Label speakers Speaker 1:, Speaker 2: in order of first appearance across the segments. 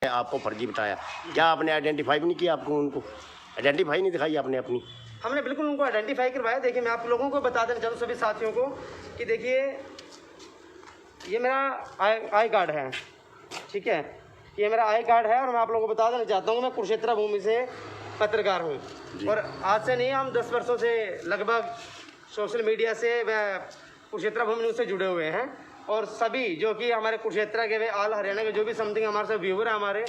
Speaker 1: आपको फर्जी बताया, क्या आपने आइडेंटिफाई भी नहीं किया? आपको उनको आइडेंटिफाई नहीं दिखाई आपने अपनी?
Speaker 2: हमने बिल्कुल उनको आइडेंटिफाई करवाया। देखिए मैं आप लोगों को बता देना चाहूँ सभी साथियों को कि देखिए ये मेरा आई कार्ड है, ठीक है, ये मेरा आई कार्ड है और मैं आप लोगों को बता देना चाहता हूँ मैं कुरुक्षेत्र भूमि से पत्रकार हूँ और आज से नहीं, हम 10 वर्षों से लगभग सोशल मीडिया से व कुरुक्षेत्र भूमि न्यूज़ से जुड़े हुए हैं और सभी जो कि हमारे कुरुक्षेत्र के वे ऑल हरियाणा के जो भी समथिंग हमारे से व्यूअर है, हमारे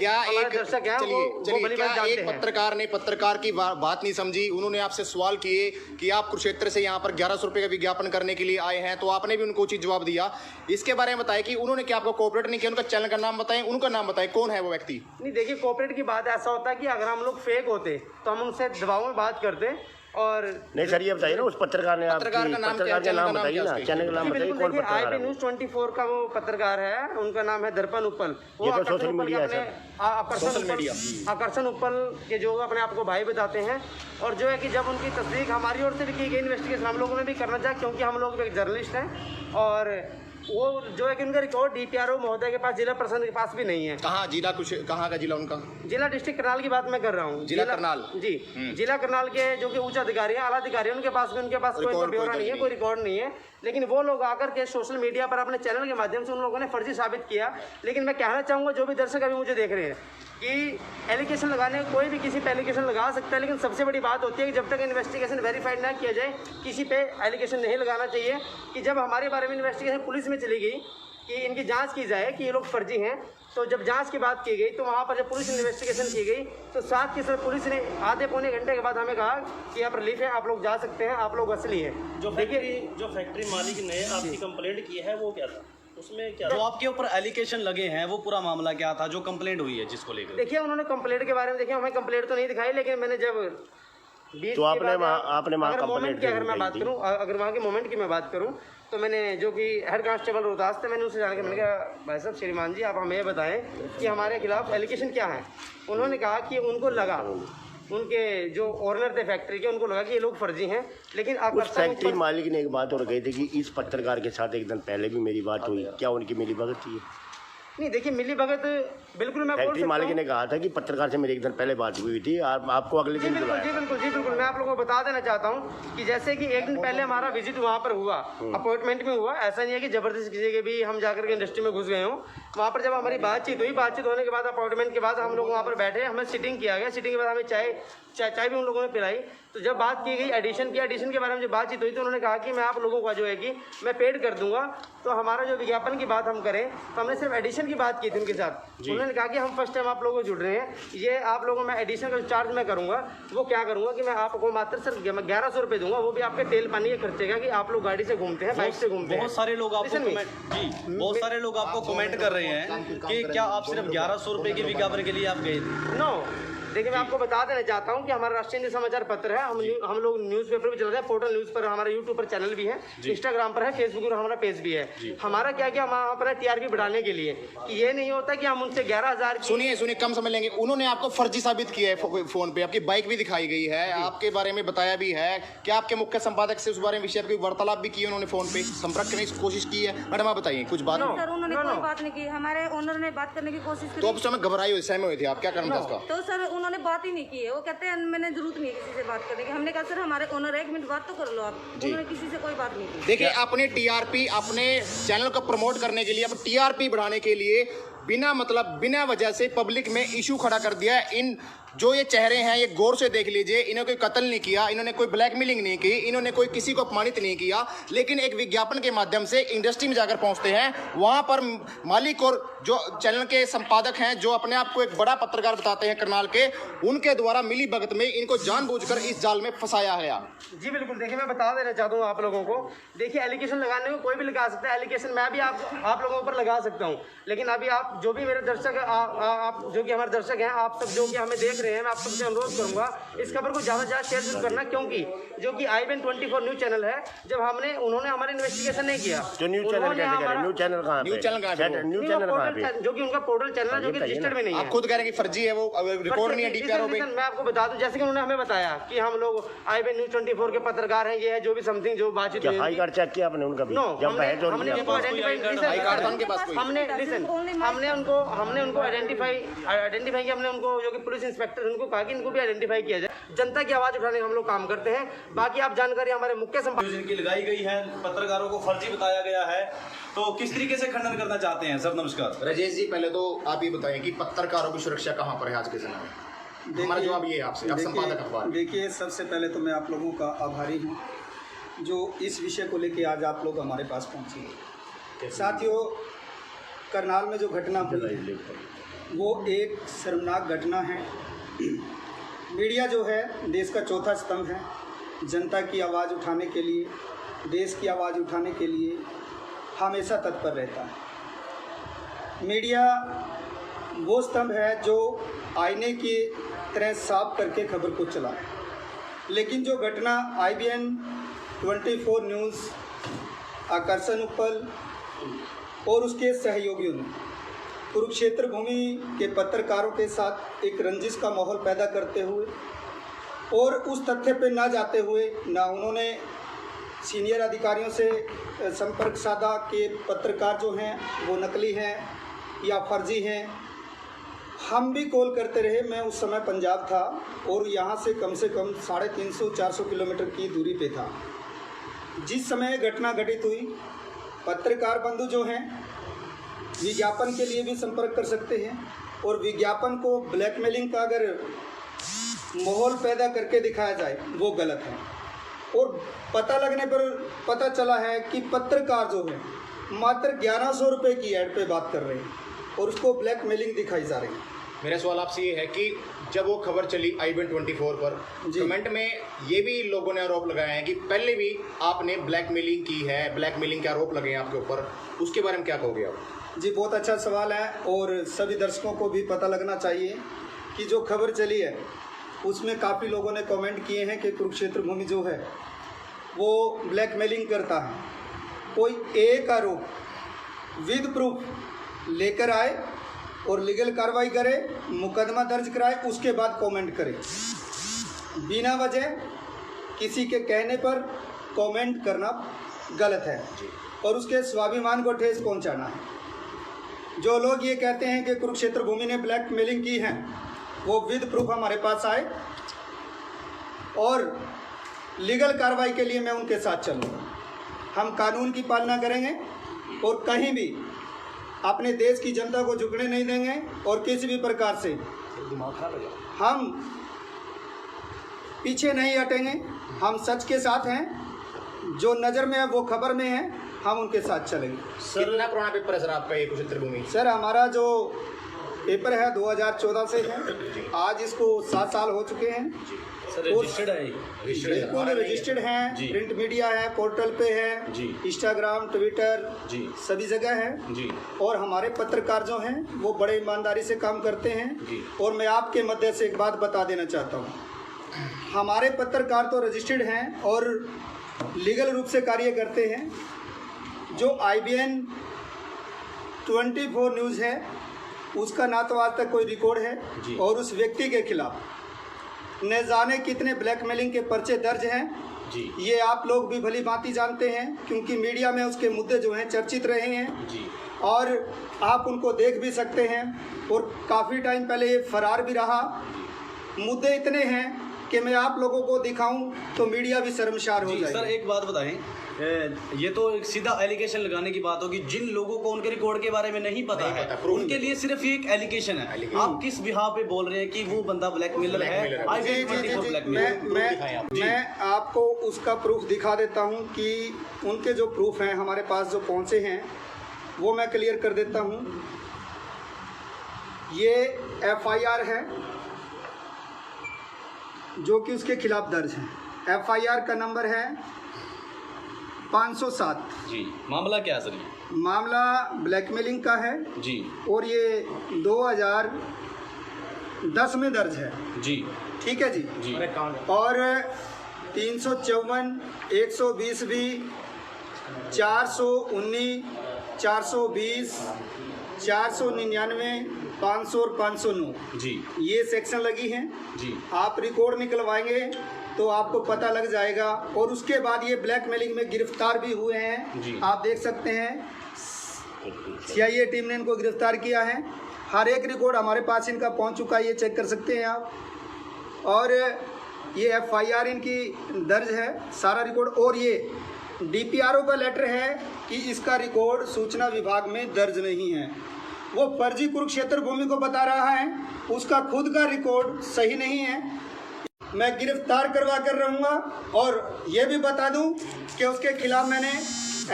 Speaker 2: दर्शक हैं, वो
Speaker 3: एक पत्रकार ने पत्रकार की बात नहीं समझी, उन्होंने आपसे सवाल किए कि आप कुरुक्षेत्र से यहाँ पर 1100 रुपये का विज्ञापन करने के लिए आए हैं, तो आपने भी उनको उचित जवाब दिया। इसके बारे में बताएं कि उन्होंने क्या आपको कोऑपरेट नहीं किया? उनका चैनल का नाम बताएं, उनका नाम बताएं, कौन है वो व्यक्ति?
Speaker 2: नहीं देखिए, कोऑपरेट की बात ऐसा होता है कि अगर हम लोग फेक होते तो हम उनसे दबाव में बात करते और
Speaker 1: नहीं सर, ये बताइए ना उस पत्रकार ने
Speaker 3: पत्रकार का नाम
Speaker 1: बताइए ना, चैनल का नाम बताइए कौन पत्रकार है?
Speaker 2: न्यूज़ 24 का वो पत्रकार है, उनका नाम है दर्पण उपल। वो
Speaker 1: सोशल मीडिया है,
Speaker 2: आकर्षण उपल के जो अपने आप को भाई बताते हैं और जो है कि जब उनकी तस्दीक हमारी ओर से भी की गई, इन्वेस्टिगेशन हम लोगों ने भी करना चाहिए क्योंकि हम लोग एक जर्नलिस्ट हैं और वो जो है कि उनका रिकॉर्ड डीपीआरओ महोदय के पास, जिला प्रशासन के पास भी नहीं है।
Speaker 3: कहाँ जिला, कुछ कहाँ का जिला उनका?
Speaker 2: जिला डिस्ट्रिक्ट करनाल की बात मैं कर रहा हूँ।
Speaker 3: जिला करनाल
Speaker 2: जी, जिला करनाल के जो कि उच्च अधिकारी हैं, आला अधिकारी हैं, उनके पास कोई ब्यौरा नहीं है, कोई रिकॉर्ड नहीं है। लेकिन वो लोग आकर के सोशल मीडिया पर अपने चैनल के माध्यम से उन लोगों ने फर्जी साबित किया। लेकिन मैं कहना चाहूँगा जो भी दर्शक अभी मुझे देख रहे हैं कि एलिगेशन लगाने, कोई भी किसी पे एलिगेशन लगा सकता है, लेकिन सबसे बड़ी बात होती है कि जब तक इन्वेस्टिगेशन वेरीफाइड ना किया जाए किसी पे एलिगेशन नहीं लगाना चाहिए। कि जब हमारे बारे में इन्वेस्टिगेशन पुलिस में चली गई कि इनकी जांच की जाए कि ये लोग फर्जी हैं, तो जब जांच की बात की गई तो वहाँ पर जब पुलिस इन्वेस्टिगेशन की गई तो साथ के साथ पुलिस ने आधे पौने घंटे के बाद हमें कहा कि आप रिलीफ है, आप लोग जा सकते हैं, आप लोग असली हैं।
Speaker 4: जो फैक्ट्री मालिक ने आपकी कंप्लेंट की है वो क्या था, उसमें क्या
Speaker 5: जो आपके ऊपर एलिगेशन लगे हैं वो पूरा मामला क्या था, जो कंप्लेंट हुई है जिसको लेकर?
Speaker 2: देखिए उन्होंने कंप्लेंट के बारे में, देखिए हमें कंप्लेंट तो नहीं दिखाई, लेकिन मैंने जब
Speaker 1: तो आपने वहाँ कंप्लेंट की,
Speaker 2: अगर मैं बात करूँ, अगर वहाँ के मोमेंट की मैं बात करूँ तो मैंने जो कि हेड कांस्टेबल रोहतास थे, मैंने उनसे जान के मैंने कहा भाई साहब श्रीमान जी आप हमें ये बताएं कि हमारे खिलाफ एलिगेशन क्या है। उन्होंने कहा कि उनको लगा, उनके जो ओनर थे फैक्ट्री के, उनको लगा कि ये लोग फर्जी हैं। लेकिन
Speaker 1: उस फैक्ट्री मालिक ने एक बात और कही थी कि इस पत्रकार के साथ एक दिन पहले भी मेरी बात हुई, क्या उनकी मिली भगत थी?
Speaker 2: नहीं देखिए, मिली भगत बिल्कुल मैं
Speaker 1: फैक्ट्री मालिक ने कहा था कि पत्रकार से मेरी एक दिन पहले बात हुई थी, आपको अगले दिन बुलाया।
Speaker 2: जी बिल्कुल मैं आप लोगों को बता देना चाहता हूँ कि जैसे कि एक दिन पहले हमारा विजिट वहाँ पर हुआ, अपॉइंटमेंट में हुआ, ऐसा नहीं है कि जबरदस्ती किसी के भी हम जाकर के इंडस्ट्री में घुस गए हों। वहाँ पर जब हमारी बातचीत हुई, बातचीत होने के बाद अपॉइंटमेंट के बाद हम लोग वहाँ पर बैठे, हमें सिटिंग किया गया, सिटिंग के बाद हमें चाय भी उन लोगों ने पिलाई। तो जब बात की गई एडिशन के बारे में जब बातचीत हुई तो उन्होंने कहा कि मैं आप लोगों का जो है कि मैं पेड कर दूंगा। तो हमारा जो विज्ञापन की बात हम करें तो हमने सिर्फ एडिशन की बात की थी उनके साथ। उन्होंने कहा कि हम फर्स्ट टाइम आप लोगों को जुड़ रहे हैं, ये आप लोगों में एडिशन का चार्ज मैं करूँगा, वो क्या करूँगा कि मैं आपको मात्र सिर्फ 1100 रुपये दूंगा, वो भी आपके तेल पानी के खर्चे का, कि आप लोग गाड़ी से घूमते हैं, बाइक से घूमते हैं।
Speaker 5: बहुत सारे लोग आपको कमेंट कर रहे हैं कि क्या आप सिर्फ 1100 रुपये के विज्ञापन के लिए आप गए थे?
Speaker 2: नो, देखिए मैं आपको बता देना चाहता हूँ कि हमारा राष्ट्रीय समाचार पत्र है, हम लोग न्यूज़पेपर भी चलाते हैं, पोर्टल न्यूज़ पर हमारा यूट्यूब पर चैनल भी है, इंस्टाग्राम पर है, फेसबुक पर हमारा पेज भी है। हमारा क्या हम वहाँ पर टीआरपी बढ़ाने के लिए, कि ये नहीं होता कि हम उनसे 11,000
Speaker 3: सुनिए कम समझ लेंगे। उन्होंने आपको फर्जी साबित किया है, फोन पे आपकी बाइक भी दिखाई गई है, आपके बारे में बताया भी है। क्या आपके मुख्य संपादक से उस बारे में विषय पर वार्तालाप भी की उन्होंने, फोन पे संपर्क करने की कोशिश की है? मैडम आप बताइए कुछ बात।
Speaker 6: उन्होंने कोई बात नहीं की, हमारे ओनर ने बात करने की कोशिश की।
Speaker 3: तो आप उस समय घबराई हुई, सहमे हुए थे आप, क्या करना था उसका?
Speaker 6: तो सर उन्होंने बात ही नहीं की है, वो कहते हैं मैंने जरूरत नहीं है किसी से बात करने की। हमने कहा सर हमारे ओनर 1 मिनट बात तो कर लो आप। उन्होंने किसी से कोई बात नहीं की।
Speaker 3: देखिए अपने टीआरपी, अपने चैनल को प्रमोट करने के लिए, अपने टीआरपी बढ़ाने के लिए बिना वजह से पब्लिक में इशू खड़ा कर दिया है। इन जो ये चेहरे हैं ये गौर से देख लीजिए, इन्होंने कोई कत्ल नहीं किया, इन्होंने कोई ब्लैकमेलिंग नहीं की, इन्होंने कोई किसी को अपमानित नहीं किया, लेकिन एक विज्ञापन के माध्यम से इंडस्ट्री में जाकर पहुंचते हैं। वहां पर मालिक और जो चैनल के संपादक हैं, जो अपने आप को एक बड़ा पत्रकार बताते हैं करनाल के, उनके द्वारा मिली भगत में इनको जानबूझकर इस जाल में फंसाया है।
Speaker 2: जी बिल्कुल, देखिए मैं बता देना चाहता हूँ आप लोगों को, देखिए एलिगेशन लगाने को कोई भी लगा सकता है, एलिगेशन मैं भी आप लोगों पर लगा सकता हूँ। लेकिन अभी आप जो भी मेरे दर्शक, आप जो कि हमारे दर्शक हैं, आप सब जो कि हमें देख रहे हैं, मैं आप सबसे अनुरोध करूंगा इस खबर को ज़्यादा शेयर जरूर करना, क्योंकि जो कि IBN 24 न्यूज़ चैनल है, जब उन्होंने हमारा इन्वेस्टिगेशन नहीं किया
Speaker 1: तो न्यूज़ चैनल
Speaker 2: जो कि उनका पोर्टल चैनल है, जो कि रजिस्टर्ड में नहीं है।
Speaker 3: आप खुद कह रहे हैं कि फर्जी है, वो रिकॉर्ड नहीं है डीपीआरओ पे।
Speaker 2: मैं आपको बता दूं, जैसे कि उन्होंने हमें बताया कि हम लोग IBN न्यूज़ 24 के पत्रकार हैं, ये है जो भी समथिंग जो बातचीत
Speaker 1: हाई कार्ड चेक किया आपने उनका भी?
Speaker 2: हमने हमने उनको आइडेंटिफाई किया। हमने उनको जो कि पुलिस इंस्पेक्टर उनको कहा कि इनको भी आइडेंटिफाई किया जाए। जनता की आवाज़ उठाने का हम लोग काम करते हैं। बाकी आप जानकारी हमारे मुख्य संपादक
Speaker 5: जिनकी लगाई गई है, पत्रकारों को फर्जी बताया गया है, तो किस तरीके से खंडन करना चाहते हैं? सर नमस्कार।
Speaker 3: राजेश जी, पहले तो आप ये बताएं कि पत्रकारों की सुरक्षा कहाँ पर है आज के समय में? हमारा जवाब ये है आपसे, आप संपादक अखबार।
Speaker 7: देखिए, सबसे पहले तो मैं आप लोगों का आभारी हूँ जो इस विषय को लेके आज आप लोग हमारे पास पहुँचे। साथियों, करनाल में जो घटना हुई है वो एक शर्मनाक घटना है। मीडिया जो है देश का चौथा स्तंभ है। जनता की आवाज़ उठाने के लिए, देश की आवाज़ उठाने के लिए हमेशा तत्पर रहता है। मीडिया वो स्तंभ है जो आईने की तरह साफ करके खबर को चलाए। लेकिन जो घटना IBN 24 न्यूज़, आकर्षण उपल और उसके सहयोगियों ने कुरुक्षेत्र भूमि के पत्रकारों के साथ एक रंजिश का माहौल पैदा करते हुए और उस तथ्य पे ना जाते हुए ना उन्होंने सीनियर अधिकारियों से संपर्क साधा कि पत्रकार जो हैं वो नकली हैं या फर्जी हैं। हम भी कॉल करते रहे। मैं उस समय पंजाब था और यहाँ से कम 350-400 किलोमीटर की दूरी पे था। जिस समय घटना घटित हुई, पत्रकार बंधु जो हैं विज्ञापन के लिए भी संपर्क कर सकते हैं और विज्ञापन को ब्लैकमेलिंग का अगर माहौल पैदा करके दिखाया जाए वो गलत है। और पता लगने पर पता चला है कि पत्रकार जो है मात्र 1100 रुपये की ऐड पे बात कर रहे हैं और उसको ब्लैकमेलिंग दिखाई जा रही है।
Speaker 3: मेरा सवाल आपसे ये है कि जब वो खबर चली IBN 24 पर, कमेंट में ये भी लोगों ने आरोप लगाए हैं कि पहले भी आपने ब्लैकमेलिंग की है, ब्लैकमेलिंग के आरोप लगे हैं आपके ऊपर, उसके बारे में क्या कहोगे आप?
Speaker 7: जी, बहुत अच्छा सवाल है और सभी दर्शकों को भी पता लगना चाहिए कि जो खबर चली है उसमें काफ़ी लोगों ने कमेंट किए हैं कि कुरुक्षेत्र भूमि जो है वो ब्लैकमेलिंग करता है। कोई एक आरोप विद प्रूफ लेकर आए और लीगल कार्रवाई करे, मुकदमा दर्ज कराए, उसके बाद कमेंट करे। बिना वजह किसी के कहने पर कमेंट करना गलत है और उसके स्वाभिमान को ठेस पहुंचाना है। जो लोग ये कहते हैं कि कुरुक्षेत्र भूमि ने ब्लैकमेलिंग की है, वो विद प्रूफ हमारे पास आए और लीगल कार्रवाई के लिए मैं उनके साथ चलूँगा। हम कानून की पालना करेंगे और कहीं भी अपने देश की जनता को झुकने नहीं देंगे और किसी भी प्रकार से हम पीछे नहीं हटेंगे। हम सच के साथ हैं, जो नज़र में है वो खबर में है, हम उनके साथ चलेंगे।
Speaker 3: कितना पुराना पेपर है सर आपका ये कुरुक्षेत्र भूमि?
Speaker 7: सर, हमारा जो पेपर है 2014 से है। आज इसको 7 साल हो चुके हैं।
Speaker 5: सर रजिस्टर्ड है?
Speaker 7: बिल्कुल रजिस्टर्ड हैं, प्रिंट मीडिया है, पोर्टल पे है, इंस्टाग्राम, ट्विटर सभी जगह है जी। और हमारे पत्रकार जो हैं वो बड़े ईमानदारी से काम करते हैं। और मैं आपके मध्य से एक बात बता देना चाहता हूँ, हमारे पत्रकार तो रजिस्टर्ड हैं और लीगल रूप से कार्य करते हैं। जो IBN 24 न्यूज़ है उसका ना तो आज तक कोई रिकॉर्ड है और उस व्यक्ति के खिलाफ न जाने कितने ब्लैकमेलिंग के पर्चे दर्ज हैं जी। ये आप लोग भी भली भांति जानते हैं क्योंकि मीडिया में उसके मुद्दे जो हैं चर्चित रहे हैं जी। और आप उनको देख भी सकते हैं और काफ़ी टाइम पहले ये फरार भी रहा। मुद्दे इतने हैं कि मैं आप लोगों को दिखाऊं तो मीडिया भी शर्मसार हो जाए।
Speaker 5: सर एक बात बताएं, ये तो एक सीधा एलिगेशन लगाने की बात होगी। जिन लोगों को उनके रिकॉर्ड के बारे में नहीं पता है उनके लिए सिर्फ ये एक एलिगेशन है। आप किस बिहार पे बोल रहे हैं कि वो बंदा ब्लैकमेलर है?
Speaker 7: मैं आपको उसका प्रूफ दिखा देता हूं कि उनके जो प्रूफ हैं हमारे पास जो पहुंचे हैं वो मैं क्लियर कर देता हूं। ये FIR है जो कि उसके खिलाफ दर्ज है। FIR का नंबर है 507
Speaker 5: जी। मामला क्या है सर?
Speaker 7: मामला ब्लैकमेलिंग का है जी और ये 2010 में दर्ज है जी। ठीक है जी, जी। और 354, 120 भी, 419, 420, 499, 500 और 509 जी, ये सेक्शन लगी हैं जी। आप रिकॉर्ड निकलवाएंगे तो आपको पता लग जाएगा। और उसके बाद ये ब्लैकमेलिंग में गिरफ्तार भी हुए हैं जी। आप देख सकते हैं CIA टीम ने इनको गिरफ्तार किया है। हर एक रिकॉर्ड हमारे पास इनका पहुंच चुका है, ये चेक कर सकते हैं आप। और ये FIR इनकी दर्ज है, सारा रिकॉर्ड। और ये DPRO का लेटर है कि इसका रिकॉर्ड सूचना विभाग में दर्ज नहीं है। वो फर्जी कुरुक्षेत्र भूमि को बता रहा है, उसका खुद का रिकॉर्ड सही नहीं है। मैं गिरफ्तार करवा कर रहूँगा। और ये भी बता दूं कि उसके खिलाफ मैंने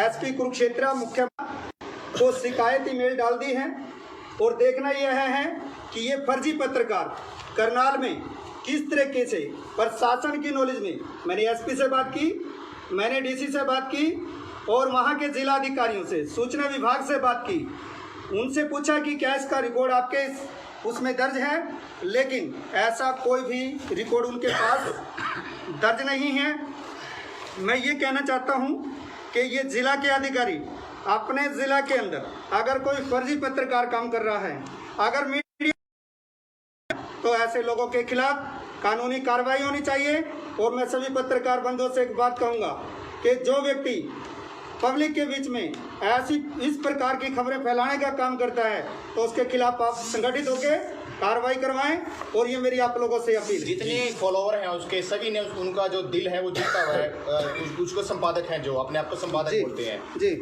Speaker 7: SP कुरुक्षेत्र मुख्य को शिकायत ईमेल डाल दी है। और देखना यह है कि ये फर्जी पत्रकार करनाल में किस तरीके से प्रशासन की नॉलेज में, मैंने SP से बात की, मैंने DC से बात की और वहाँ के जिला अधिकारियों से, सूचना विभाग से बात की, उनसे पूछा कि क्या इसका रिकॉर्ड आपके उसमें दर्ज है, लेकिन ऐसा कोई भी रिकॉर्ड उनके पास दर्ज नहीं है। मैं ये कहना चाहता हूँ कि ये जिला के अधिकारी अपने जिला के अंदर अगर कोई फर्जी पत्रकार काम कर रहा है, अगर मीडिया, तो ऐसे लोगों के खिलाफ कानूनी कार्रवाई होनी चाहिए। और मैं सभी पत्रकार बंधुओं से एक बात कहूँगा कि जो व्यक्ति पब्लिक के बीच में ऐसी इस प्रकार की खबरें फैलाने का काम करता है, तो उसके खिलाफ आप संगठित होकर कार्रवाई करवाएं। और ये मेरी आप लोगों से अपील है।
Speaker 3: जितने फॉलोवर हैं उसके सभी ने उनका जो दिल है वो जीता हुआ है। उसको संपादक हैं जो अपने आप को संपादक बोलते हैं
Speaker 7: जी,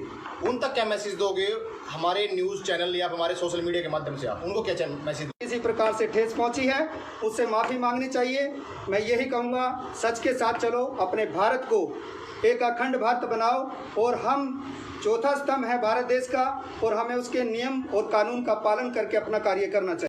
Speaker 3: उन तक क्या मैसेज दोगे हमारे न्यूज़ चैनल या हमारे सोशल मीडिया के माध्यम से? आप उनको क्या मैसेज?
Speaker 7: किसी प्रकार से ठेस पहुंची है उससे माफ़ी मांगनी चाहिए। मैं यही कहूँगा, सच के साथ चलो, अपने भारत को एक अखंड भारत बनाओ। और हम चौथा स्तंभ है भारत देश का, और हमें उसके नियम और कानून का पालन करके अपना कार्य करना चाहिए।